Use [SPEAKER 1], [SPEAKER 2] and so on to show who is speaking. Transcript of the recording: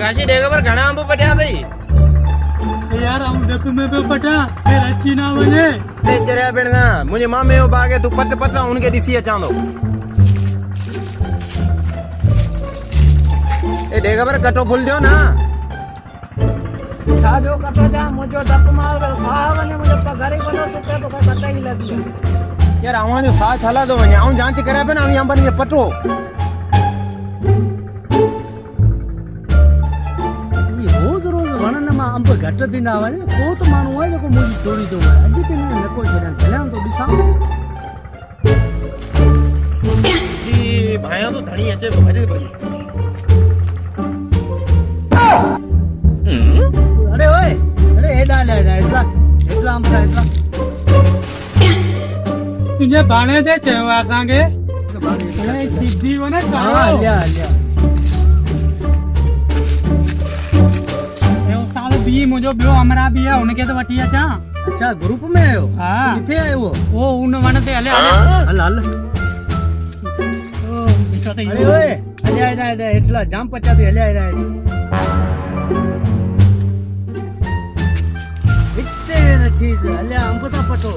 [SPEAKER 1] घासी देगा पर घना अंब पटिया दई
[SPEAKER 2] यार हम डप में पे पटा फिर अच्छी ना बने
[SPEAKER 1] ते चरिया बेड़ना मुझे मां में बागे तू पट पट उनके दिसी चांदो ए देगा पर कटो फुल जो ना
[SPEAKER 3] छाजो कटो जा मुझो डप मार साहब ने मुझे पगारी को तो के तो कटा ही लगी
[SPEAKER 1] यार आवा जो सा छला दो वने आऊं जांच करे पे ना हम अंबन के पटो
[SPEAKER 2] ये रोज रोज वणन में अंब घट दिन आवे को तो मानो है जो मुझी चोरी तो अॼु के न नको छल्या तो दिसा
[SPEAKER 1] जी भाया तो धणी अचे भजे भजे
[SPEAKER 2] अरे ओए अरे एडा ले इतला इतला अंब इतला तुझे बाणे दे चयो असा के अरे सिद्धि वने करो हां लिया यो साल बी मुझो बियो हमरा भी है उनके तो वठी अचा अच्छा ग्रुप में आयो हां किथे आयो वो उन वन ते हले हल हल ओ अरे ओए हले इतला जाम पचा दे हले इतने न चीज हले अंब ता पटो